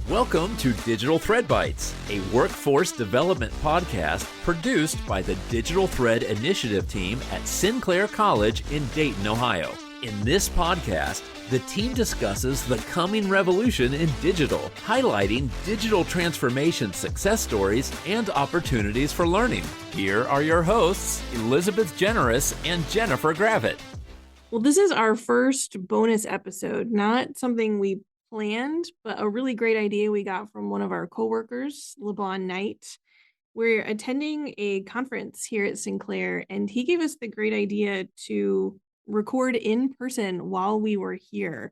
Welcome to Digital Thread Bites, a workforce development podcast produced by the Digital Thread Initiative team at Sinclair College in Dayton, Ohio. In this podcast, the team discusses the coming revolution in digital, highlighting digital transformation success stories and opportunities for learning. Here are your hosts, Elizabeth Generous and Jennifer Gravitt. Well, this is our first bonus episode, not something we planned, but a really great idea we got from one of our coworkers, LeBon Knight. We're attending a conference here at Sinclair, and he gave us the great idea to record in person while we were here.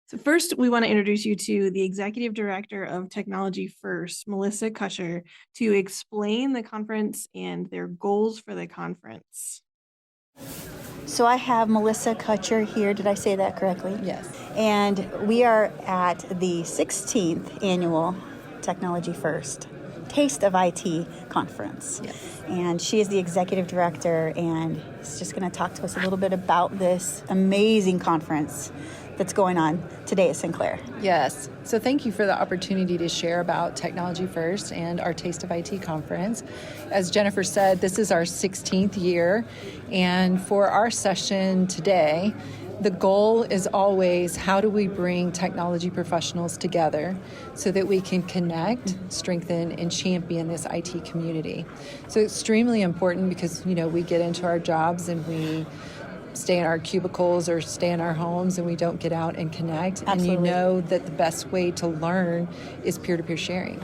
So first, we want to introduce you to the Executive Director of Technology First, Melissa Kutcher, to explain the conference and their goals for the conference. So I have Melissa Kutcher here. Did I say that correctly? Yes. And we are at the 16th annual Technology First Taste of IT conference. Yes. And she is the executive director and is just going to talk to us a little bit about this amazing conference that's going on today at Sinclair. Yes. So thank you for the opportunity to share about Technology First and our Taste of IT conference. As Jennifer said, this is our 16th year. And for our session today, the goal is always how do we bring technology professionals together so that we can connect, strengthen, and champion this IT community. So extremely important because, we get into our jobs and we stay in our cubicles or stay in our homes and we don't get out and connect. Absolutely. And you know that the best way to learn is peer-to-peer sharing.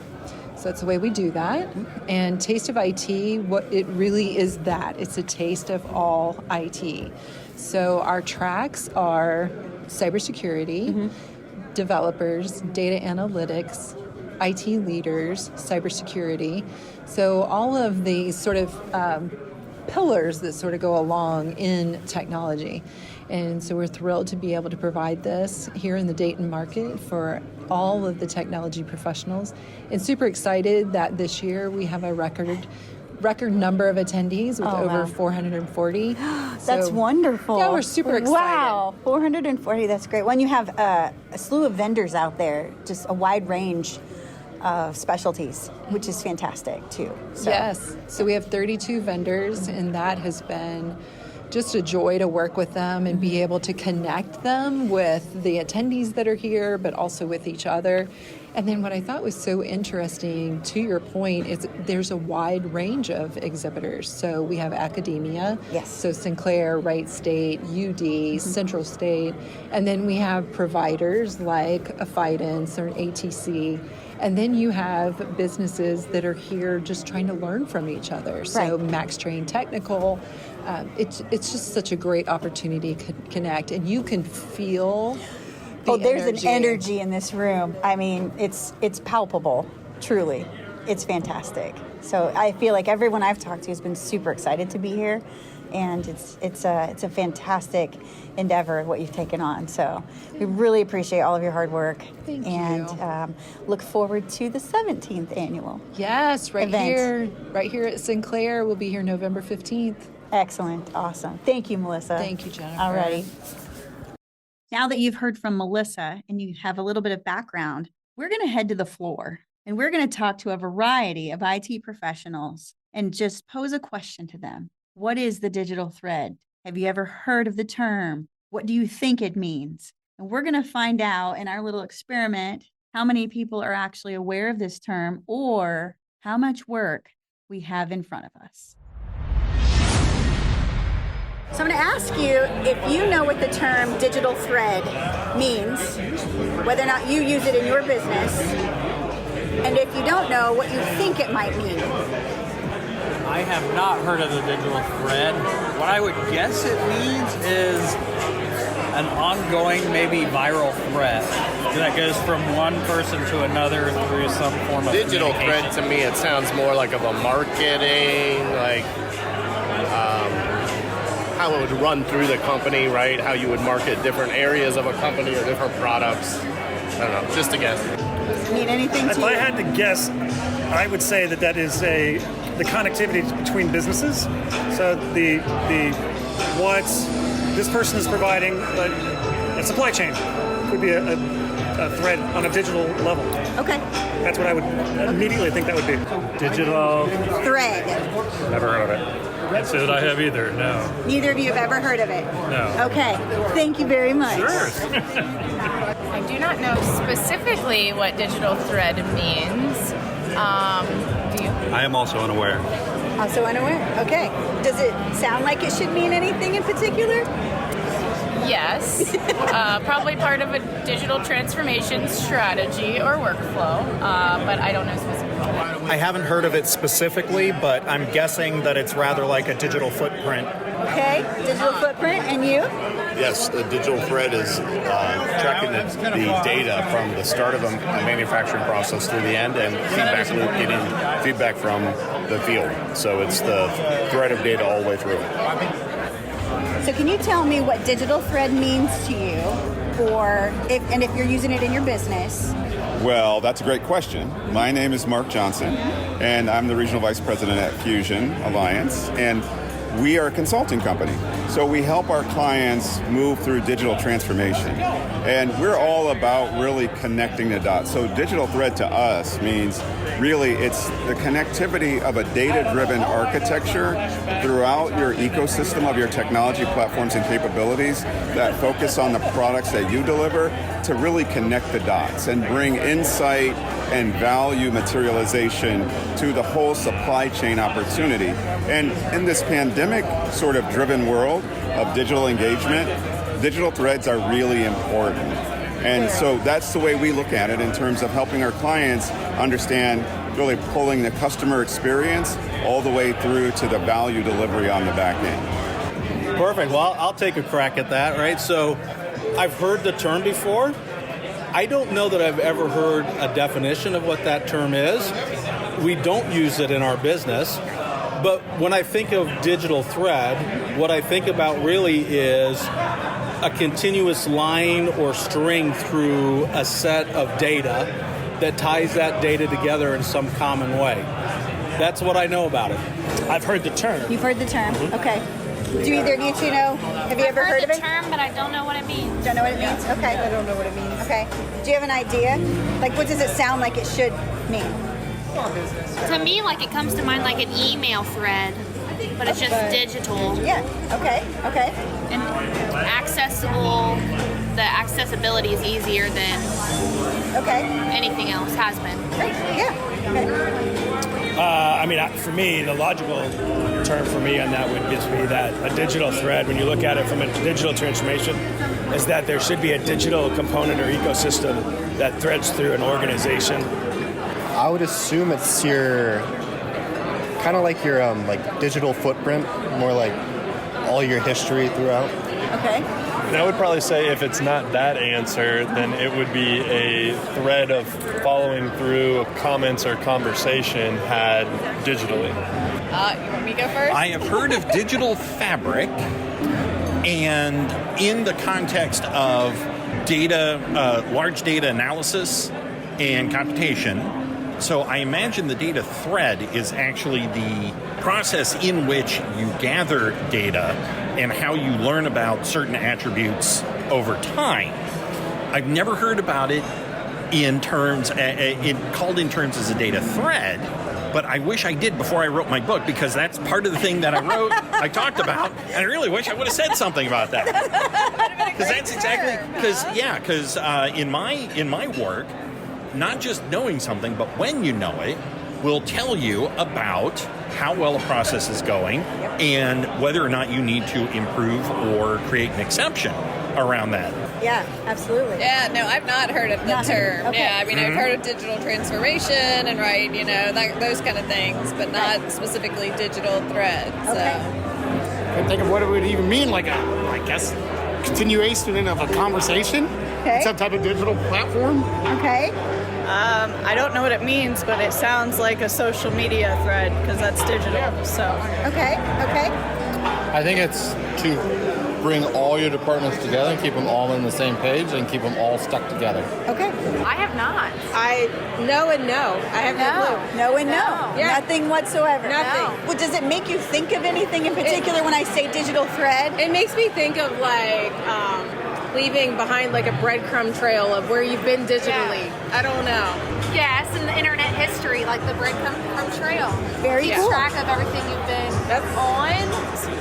So that's the way we do that. And Taste of IT, what it really is that. It's a taste of all IT. So our tracks are cybersecurity, developers, data analytics, IT leaders, cybersecurity. So all of these sort of pillars that sort of go along in technology. And so we're thrilled to be able to provide this here in the Dayton market for all of the technology professionals. And super excited that this year we have a record number of attendees with over 440. That's wonderful. Yeah, we're super excited. Wow, 440, that's great. When you have a slew of vendors out there, just a wide range of specialties, which is fantastic too. So. Yes, so we have 32 vendors, and that has been just a joy to work with them and be able to connect them with the attendees that are here, but also with each other. And then what I thought was so interesting, to your point, is there's a wide range of exhibitors. So we have academia, yes. So Sinclair, Wright State, UD, Central State, and then we have providers like a Fidance or an ATC. And then you have businesses that are here just trying to learn from each other. So right. Max Train Technical, it's just such a great opportunity to connect, and you can feel there's an energy in this room. I mean, it's palpable, truly. It's fantastic. So I feel like everyone I've talked to has been super excited to be here, and it's a fantastic endeavor what you've taken on. So we really appreciate all of your hard work. Thank you. And look forward to the 17th annual. Yes, right event. here at Sinclair. We'll be here November 15th. Excellent, awesome. Thank you, Melissa. Thank you, Jennifer. All righty. Now that you've heard from Melissa and you have a little bit of background, we're going to head to the floor and we're going to talk to a variety of IT professionals and just pose a question to them. What is the digital thread? Have you ever heard of the term? What do you think it means? And we're going to find out in our little experiment how many people are actually aware of this term or how much work we have in front of us. So I'm going to ask you if you know what the term digital thread means, whether or not you use it in your business, and if you don't know, what you think it might mean. I have not heard of the digital thread. What I would guess it means is an ongoing, maybe viral thread that goes from one person to another through some form of digital thread. To me, it sounds more like of a marketing, like how it would run through the company, right? How you would market different areas of a company or different products. I don't know, just a guess. Mean anything to If you? I had to guess, I would say that is the connectivity between businesses. So the what this person is providing, a supply chain could be a a thread on a digital level. Okay. That's what I would immediately think that would be. Digital. Thread. Never heard of it. Can't say that I have either. No. Neither of you have ever heard of it? No. Okay. Thank you very much. Sure. I do not know specifically what digital thread means. Do you? I am also unaware. Also unaware? Okay. Does it sound like it should mean anything in particular? Yes. Probably part of a digital transformation strategy or workflow, but I don't know specifically. I haven't heard of it specifically, but I'm guessing that it's rather like a digital footprint. Okay. Digital footprint. And you? Yes, the digital thread is tracking the data from the start of a manufacturing process through the end, and feedback loop getting feedback from the field. So it's the thread of data all the way through. So can you tell me what digital thread means to you, or if you're using it in your business? Well, that's a great question. My name is Mark Johnson, and I'm the Regional Vice President at Fusion Alliance, and we are a consulting company. So we help our clients move through digital transformation. And we're all about really connecting the dots. So digital thread to us means really it's the connectivity of a data-driven architecture throughout your ecosystem of your technology platforms and capabilities that focus on the products that you deliver to really connect the dots and bring insight and value materialization to the whole supply chain opportunity. And in this pandemic sort of driven world of digital engagement, digital threads are really important. And so that's the way we look at it in terms of helping our clients understand really pulling the customer experience all the way through to the value delivery on the back end. Perfect. Well, I'll take a crack at that, right? So I've heard the term before. I don't know that I've ever heard a definition of what that term is. We don't use it in our business. But when I think of digital thread, what I think about really is a continuous line or string through a set of data that ties that data together in some common way. That's what I know about it. I've heard the term. You've heard the term? Okay. Do either of you two know? Have you ever heard of it? I've heard the term, but I don't know what it means. Don't know what it means? Okay. I don't know what it means. Okay. Do you have an idea? Like, what does it sound like it should mean? To me, like, it comes to mind like an email thread, but it's just digital. Yeah. Okay. Okay. And accessible. The accessibility is easier than anything else has been. Great. Yeah. Okay. I mean, for me, the logical term for me on that would just be that a digital thread, when you look at it from a digital transformation, is that there should be a digital component or ecosystem that threads through an organization. I would assume it's your, kind of like your like digital footprint, more like all your history throughout. Okay. And I would probably say if it's not that answer, then it would be a thread of following through comments or conversation had digitally. You want me to go first? I have heard of digital fabric, and in the context of data, large data analysis and computation. So I imagine the data thread is actually the process in which you gather data and how you learn about certain attributes over time. I've never heard about it in terms, called in terms as a data thread, but I wish I did before I wrote my book, because that's part of the thing that I wrote, I talked about, and I really wish I would have said something about that. Because that's exactly, because in my work, not just knowing something, but when you know it, will tell you about how well a process is going and whether or not you need to improve or create an exception around that. Yeah, absolutely. Yeah, no, I've not heard of the term. Okay. Yeah, I mean, I've heard of digital transformation and those kind of things, but not specifically digital thread. So. I can think of what it would even mean, like I guess, continuation of a conversation. Okay. Some type of digital platform. Okay. I don't know what it means, but it sounds like a social media thread because that's digital. So. Okay. Okay. I think it's to bring all your departments together and keep them all on the same page and keep them all stuck together. Okay. I have not. No and no. I have no clue. No and no. Yeah. Nothing whatsoever. Nothing. No. Well, does it make you think of anything in particular when I say digital thread? It makes me think of like leaving behind like a breadcrumb trail of where you've been digitally. Yeah. I don't know. Yes, and the internet history, like the breadcrumb trail. Very Keeps cool. track of everything you've been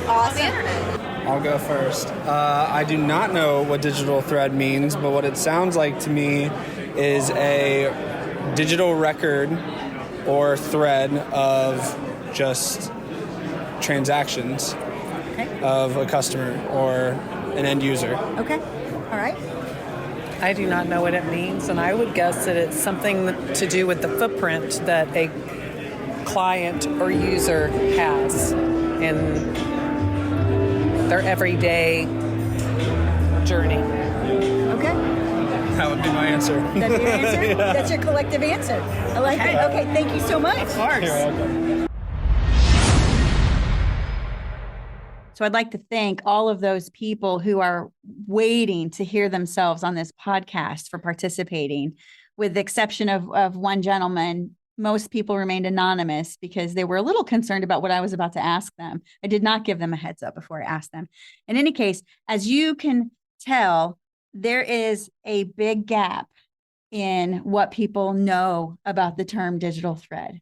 on the internet. I'll go first. I do not know what digital thread means, but what it sounds like to me is a digital record or thread of just transactions of a customer or an end user. Okay. All right. I do not know what it means, and I would guess that it's something to do with the footprint that a client or user has in their everyday journey. Okay. That would be my answer. That's your answer? Yeah. That's your collective answer. I like it. Okay, thank you so much. Of course. You're welcome. So I'd like to thank all of those people who are waiting to hear themselves on this podcast for participating. With the exception of one gentleman, most people remained anonymous because they were a little concerned about what I was about to ask them. I did not give them a heads up before I asked them. In any case, as you can tell, there is a big gap in what people know about the term digital thread.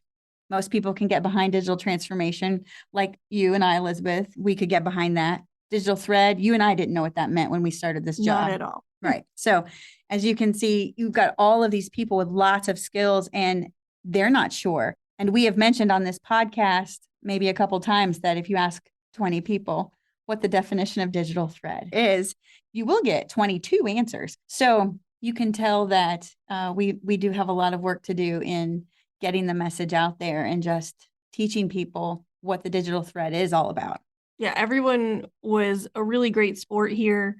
Most people can get behind digital transformation, like you and I, Elizabeth. We could get behind that. Digital thread, you and I didn't know what that meant when we started this job. Not at all. Right. So as you can see, you've got all of these people with lots of skills and they're not sure. And we have mentioned on this podcast maybe a couple times that if you ask 20 people what the definition of digital thread is, you will get 22 answers. So you can tell that we do have a lot of work to do in getting the message out there and just teaching people what the digital thread is all about. Yeah, everyone was a really great sport here.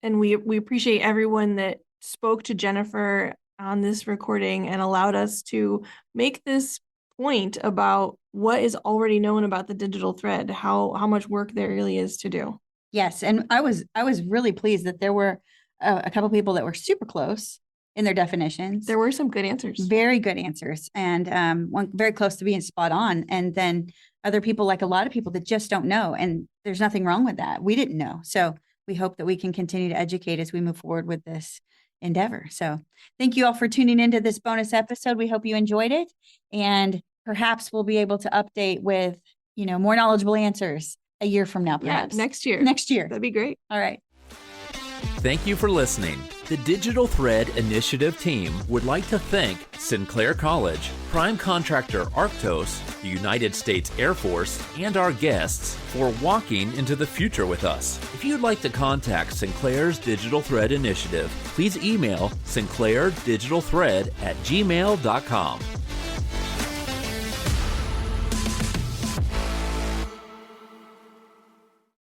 And we appreciate everyone that spoke to Jennifer on this recording and allowed us to make this point about what is already known about the digital thread, how much work there really is to do. Yes, and I was really pleased that there were a couple people that were super close in their definitions. There were some good answers. Very good answers. And one very close to being spot on. And then other people, like a lot of people that just don't know. And there's nothing wrong with that. We didn't know. So we hope that we can continue to educate as we move forward with this endeavor. So thank you all for tuning into this bonus episode. We hope you enjoyed it. And perhaps we'll be able to update with, more knowledgeable answers a year from now, perhaps. Yeah, next year. Next year. That'd be great. All right. Thank you for listening. The Digital Thread Initiative team would like to thank Sinclair College, prime contractor Arctos, the United States Air Force, and our guests for walking into the future with us. If you'd like to contact Sinclair's Digital Thread Initiative, please email sinclairdigitalthread@gmail.com.